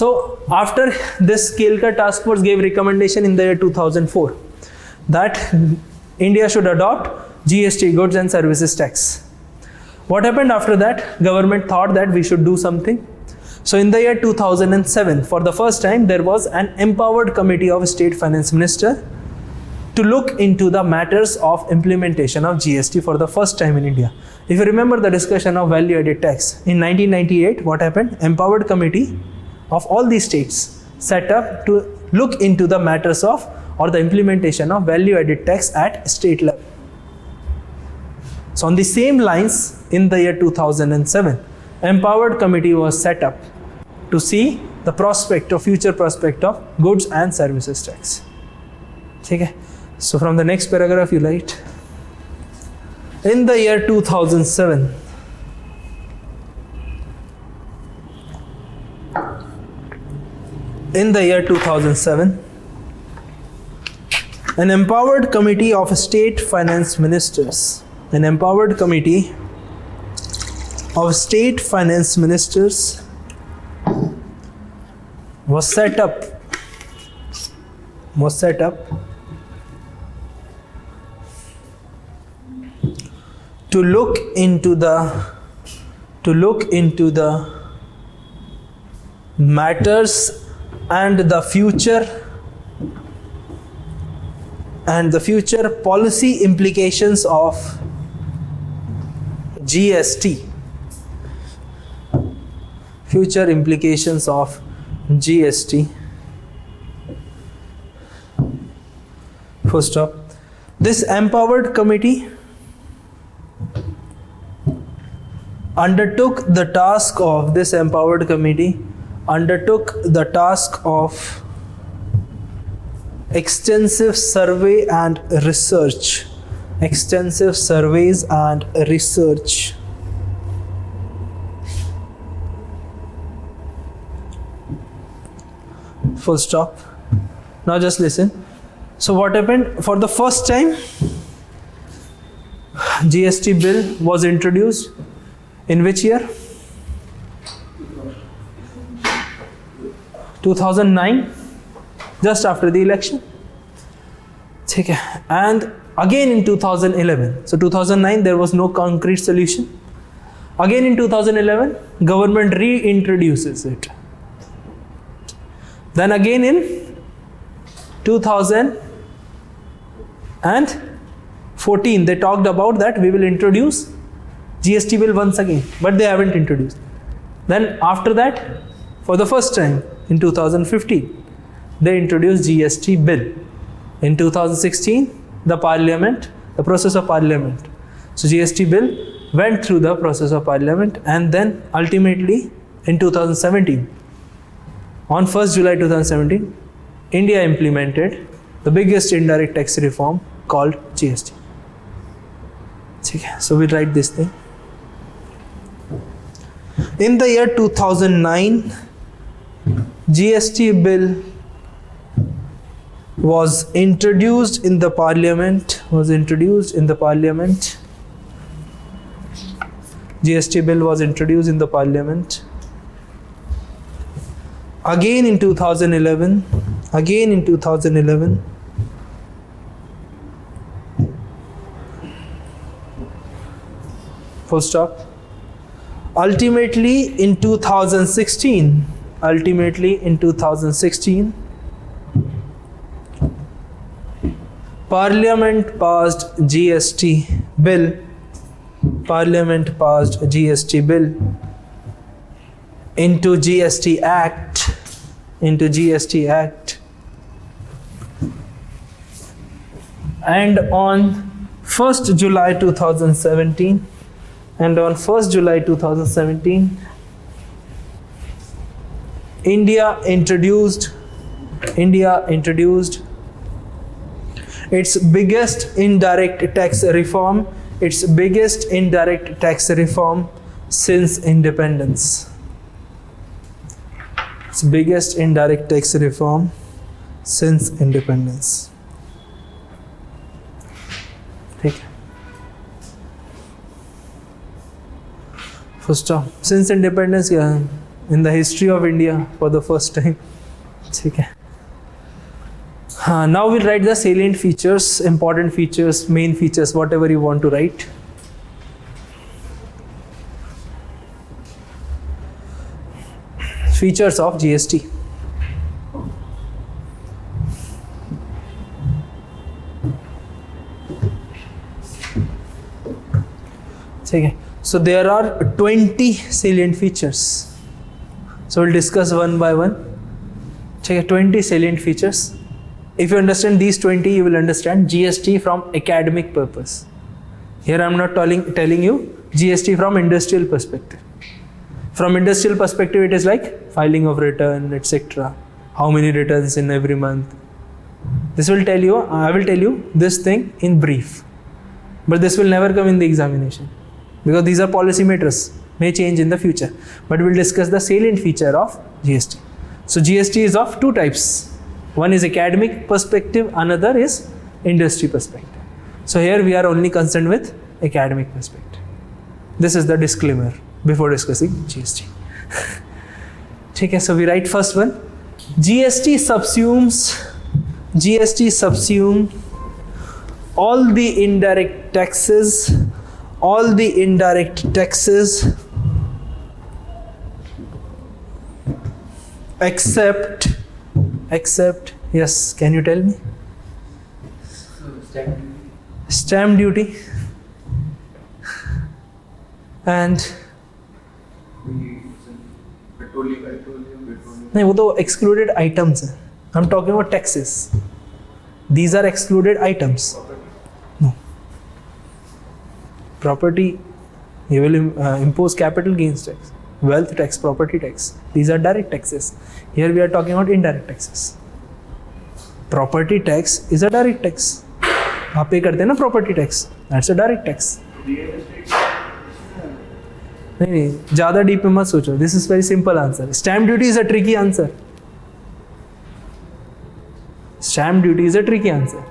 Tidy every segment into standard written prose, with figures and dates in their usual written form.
So after this Kelkar task force gave recommendation in the year 2004 that India should adopt GST, goods and services tax. What happened after that? Government thought that we should do something. So in the year 2007, for the first time, there was an empowered committee of state finance minister to look into the matters of implementation of GST for the first time in India. If you remember the discussion of value added tax, in 1998, what happened? Empowered committee of all these states set up to look into the matters of or the implementation of value added tax at state level. So on the same lines, in the year 2007, empowered committee was set up to see the prospect of future prospect of goods and services tax. Okay. So from the next paragraph you write, in the year 2007, an empowered committee of state finance ministers, was set up to look into the matters and the future policy implications of GST. Future implications of GST. Full stop. This empowered committee undertook the task of extensive surveys and research. Full stop. Now just listen. So what happened? For the first time, GST bill was introduced in which year? 2009, just after the election. Okay. And again in 2011. So 2009 there was no concrete solution. Again in 2011, government reintroduces it. Then again in 2014, they talked about that we will introduce GST bill once again, but they haven't introduced. Then after that, for the first time in 2015, they introduced GST bill. In 2016, the process of parliament. So GST bill went through the process of parliament, and then ultimately in 2017, on 1st July 2017, India implemented the biggest indirect tax reform called GST. Okay, so we write this thing. In the year 2009, GST bill was introduced in the parliament. GST bill was introduced in the parliament. Again in 2011. Full stop. Ultimately in 2016, Parliament passed GST bill into GST Act, and on 1st July 2017, India introduced its biggest indirect tax reform since independence. ठीक है. First stop. Since independence क्या है? in the history of India for the first time. ठीक है. Now we'll write the salient features, important features, main features, whatever you want to write. Features of GST. Okay. So there are 20 salient features. So we'll discuss one by one. Okay, 20 salient features. If you understand these 20, you will understand GST from academic purpose. Here I am not telling you GST from industrial perspective. From industrial perspective, it is like filing of return, etc. How many returns in every month. This will tell you, I will tell you this thing in brief. But this will never come in the examination. Because these are policy matters, may change in the future. But we'll discuss the salient feature of GST. So GST is of two types. One is academic perspective, another is industry perspective. So here we are only concerned with academic perspective. This is the disclaimer before discussing GST. Okay, so we write first one. GST subsumes all the indirect taxes except yes, can you tell me? Stamp duty and नहीं, वो तो excluded items है. I'm talking about taxes. These are excluded items. No. Property, you will impose capital gains tax, wealth tax, property tax. These are direct taxes. Here we are talking about indirect taxes. Property tax is a direct tax. आप पे करते हैं ना property tax. That's a direct tax. नहीं, ज़्यादा deep में मत सोचो. This is very simple answer. Stamp duty is a tricky answer. Stamp duty is a tricky answer.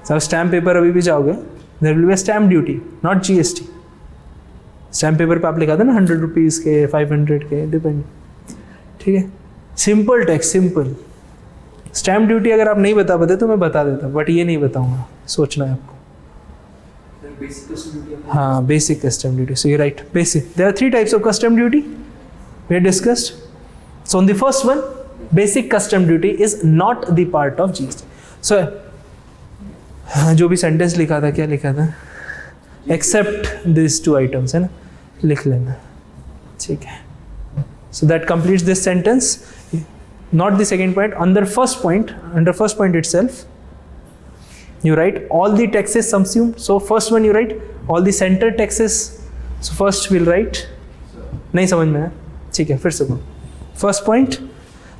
So stamp paper अभी भी जाओगे, there will be a stamp duty, not GST. Stamp paper पे आप लिखा था ना 100 रुपीज़ के, 500 के, डिपेंड. ठीक है. Simple tax, simple. Stamp duty अगर आप नहीं बता पाते तो मैं बता देता, but ये नहीं बताऊँगा. सोचना है आपको. हाँ, basic custom duty. So you write basic. There are 3 types of custom duty we had discussed. So on the first one, basic custom duty is not the part of GST. So जो भी sentence लिखा था, क्या लिखा था? Except these 2 items है ना, लिख लेना. ठीक है. So that completes this sentence. Not the second point. Under first point itself, you write all the taxes subsumed. So first one you write all the center taxes. So first we'll write. नहीं समझ में है? ठीक है, फिर से बोलो. First point,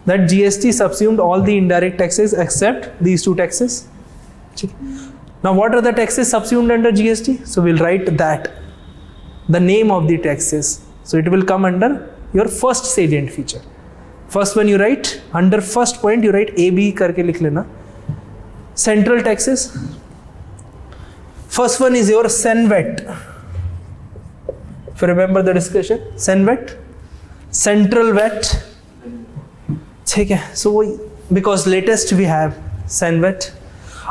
that GST subsumed all the indirect taxes except these 2 taxes. ठीक है. Now what are the taxes subsumed under GST? So we'll write that, the name of the taxes. So it will come under your first salient feature. First one you write, under first point you write AB करके लिख लेना. Central taxes. First one is your CENVAT. If you remember the discussion, CENVAT, Central VAT. ठीक है. So because latest we have CENVAT.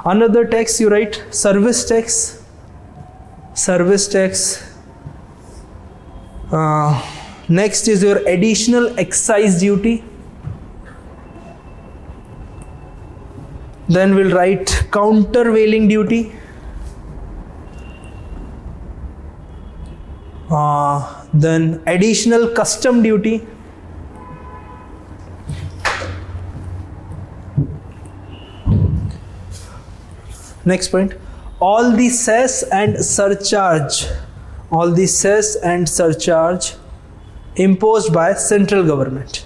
Another tax you write service tax. Service tax. Next is your additional excise duty. Then we'll write countervailing duty. Then additional custom duty. Next point, all the cess and surcharge imposed by central government.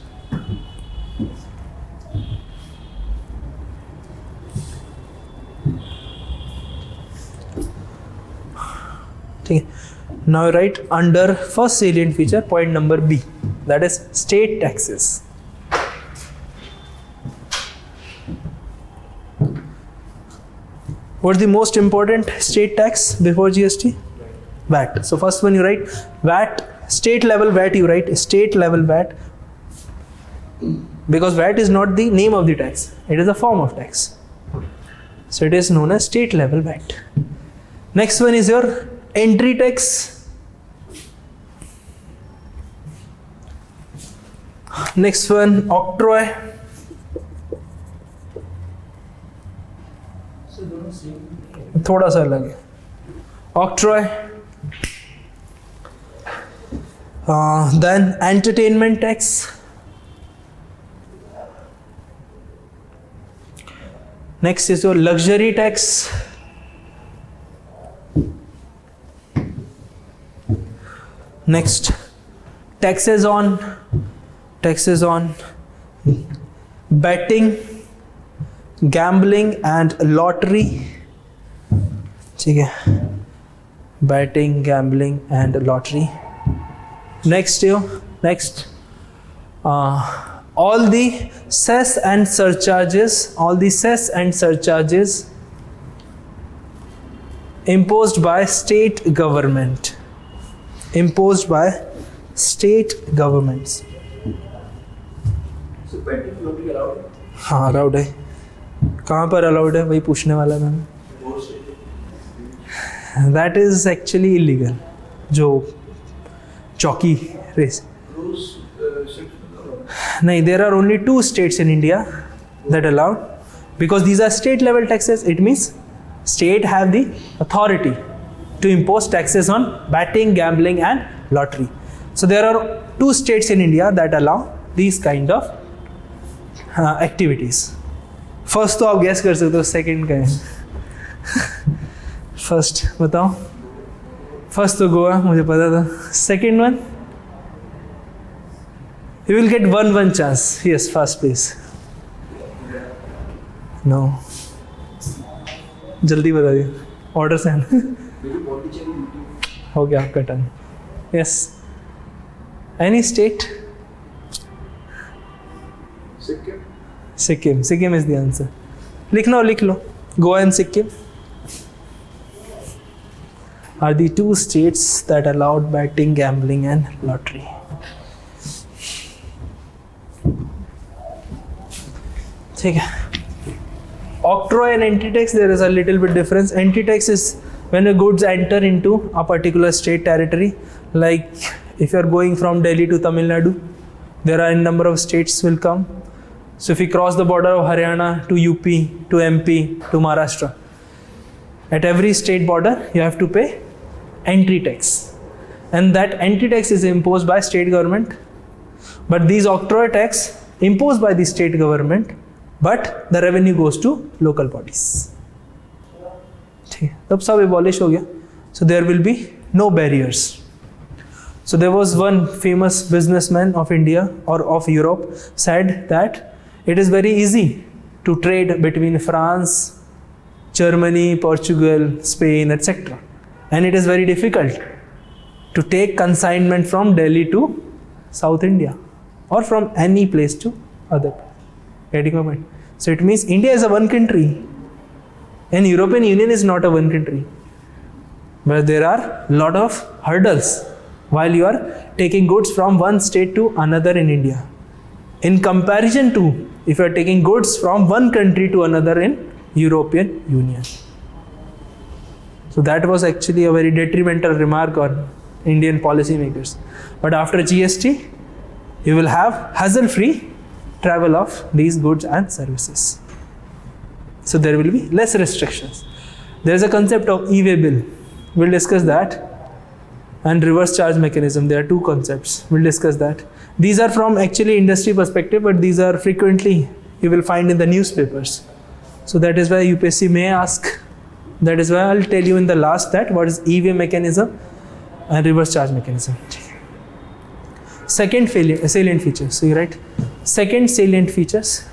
Now write under first salient feature point number B, that is state taxes. What's the most important state tax before GST? VAT. So first one you write VAT, state level VAT, you write state level VAT because VAT is not the name of the tax, it is a form of tax. So it is known as state level VAT. Next one is your entry tax. Next one, octroi. थोड़ा सा अलग है. Octroi. Then entertainment tax. Next is your luxury tax. Next, taxes on betting, gambling and lottery. ठीक है, betting, gambling and lottery. Next, all the cess and surcharges, imposed by state government. So betting lottery allowed? हाँ allowed है. कहाँ पर allowed है वही पूछने वाला मैंने. That is actually illegal. जो चौकी race. No, there are only 2 states in India that allow, because these are state level taxes. It means state have the authority to impose taxes on betting, gambling and lottery. So there are 2 states in India that allow these kind of activities. First तो आप guess कर सकते हो, second का है. First बताओ. First तो गोवा, मुझे पता था. Second one, you will get one chance. Yes, first please. No. जल्दी बता दिए. Order से हो गया आपका turn. Yes. Any state? Sikkim. Sikkim is the answer. लिख लो. Goa and Sikkim are the 2 states that allowed betting, gambling and lottery. ठीक है. Octroi and entry tax, there is a little bit difference. Entry tax is when the goods enter into a particular state territory. Like if you are going from Delhi to Tamil Nadu, there are a number of states will come. So if you cross the border of Haryana to UP, to MP, to Maharashtra, at every state border you have to pay entry tax. And that entry tax is imposed by state government. But these octroi tax imposed by the state government, but the revenue goes to local bodies. तब सब abolish हो गया. So there will be no barriers. So there was one famous businessman of India or of Europe said that it is very easy to trade between France, Germany, Portugal, Spain, etc. And it is very difficult to take consignment from Delhi to South India or from any place to other. Getting my point? So it means India is a one country and European Union is not a one country. But there are a lot of hurdles while you are taking goods from one state to another in India. In comparison to if you are taking goods from one country to another in European Union. So that was actually a very detrimental remark on Indian policymakers. But after GST, you will have hassle-free travel of these goods and services. So there will be less restrictions. There is a concept of e-way bill. We'll discuss that. And reverse charge mechanism. There are 2 concepts. We'll discuss that. These are from actually industry perspective, but these are frequently you will find in the newspapers. So that is why UPSC may ask. That is why I'll tell you in the last that what is e-way mechanism and reverse charge mechanism. Second salient features. So you write second salient features.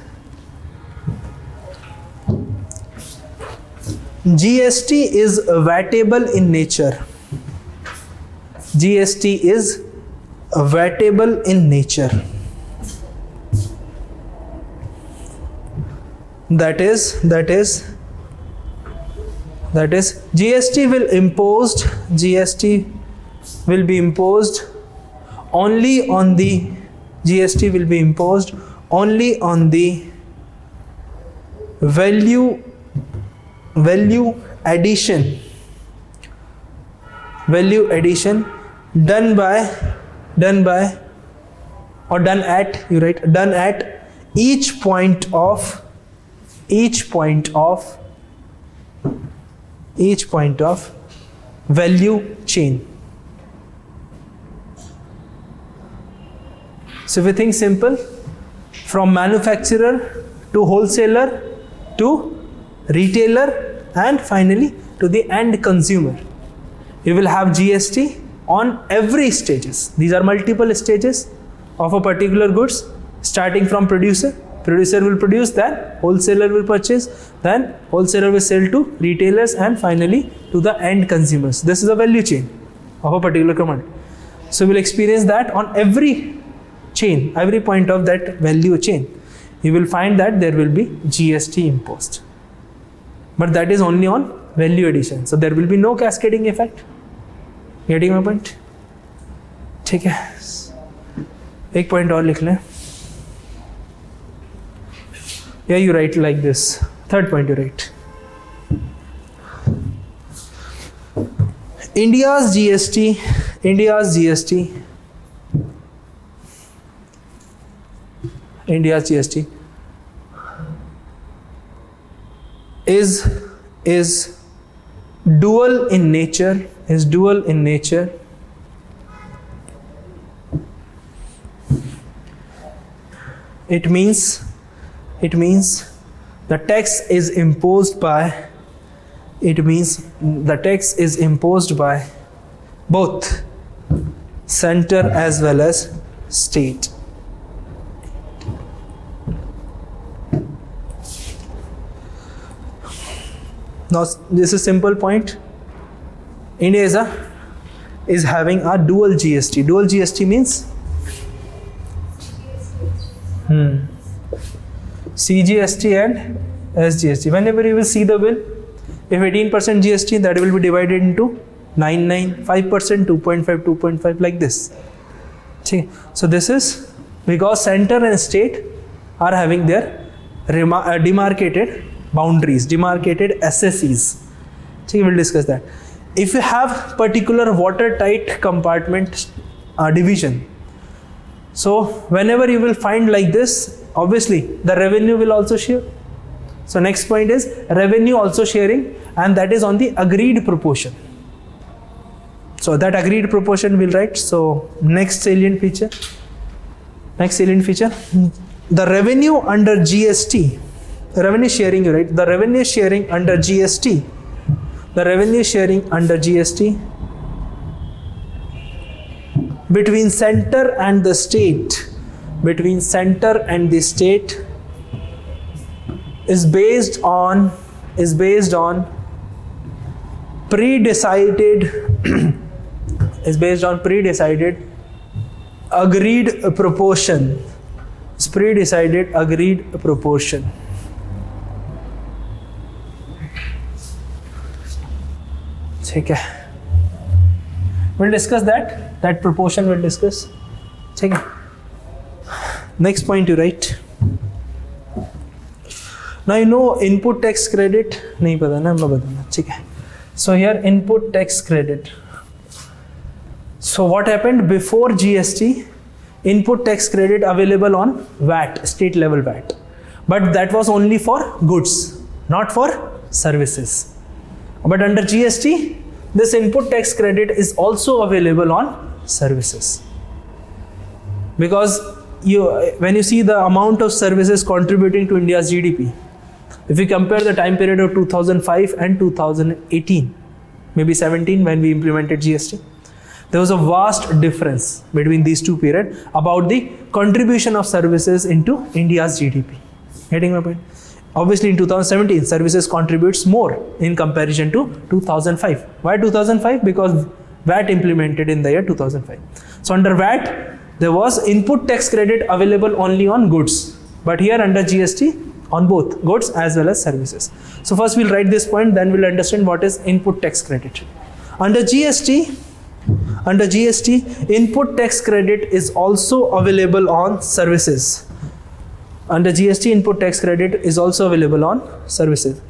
GST is VATable in nature. GST is VATable in nature. That is GST will be imposed only on the only on the value addition done at each point of value chain. So if you think simple, from manufacturer to wholesaler to retailer and finally to the end consumer, you will have GST on every stages. These are multiple stages of a particular goods, starting from producer. Producer will produce, then wholesaler will purchase, then wholesaler will sell to retailers and finally to the end consumers. This is a value chain of a particular commodity. So we'll experience that on every chain, every point of that value chain. You will find that there will be GST imposed. But that is only on value addition. So there will be no cascading effect. Getting my point? ठीक है, एक point और लिख लें. Yeah, you write like this. Third point you write. India's GST is dual in nature. It means the tax is imposed by both center as well as state. Now this is simple point. India is having a dual GST. Dual GST means CGST and SGST. Whenever you will see the bill, if 18% GST, that will be divided into 9, 5%, 2.5, like this. So this is because center and state are having their demarcated boundaries, demarcated SSEs. We will discuss that. If you have particular watertight compartment division, so whenever you will find like this, obviously the revenue will also share. So next point is revenue also sharing, and that is on the agreed proportion. So that agreed proportion we'll write. So next salient feature, the revenue under GST, revenue sharing, you write the revenue sharing under GST, between center and the state, is based on pre-decided agreed proportion. It's pre-decided agreed proportion. ठीक है, we'll discuss that proportion we'll discuss. ठीक है, next point you write. Now you know input tax credit, नहीं पता ना, मैं बताना. ठीक है, so here input tax credit. So what happened before GST? Input tax credit available on VAT, state level VAT, but that was only for goods, not for services. But under GST, this input tax credit is also available on services, because when you see the amount of services contributing to India's GDP, if we compare the time period of 2005 and 2018, maybe 17 when we implemented GST, there was a vast difference between these two periods about the contribution of services into India's GDP. Getting my point? Obviously in 2017, services contributes more in comparison to 2005. Why 2005? Because VAT implemented in the year 2005. So under VAT, there was input tax credit available only on goods, but here under GST, on both goods as well as services. So first we'll write this point, then we'll understand what is input tax credit. Under GST, input tax credit is also available on services. Under GST, input tax credit is also available on services.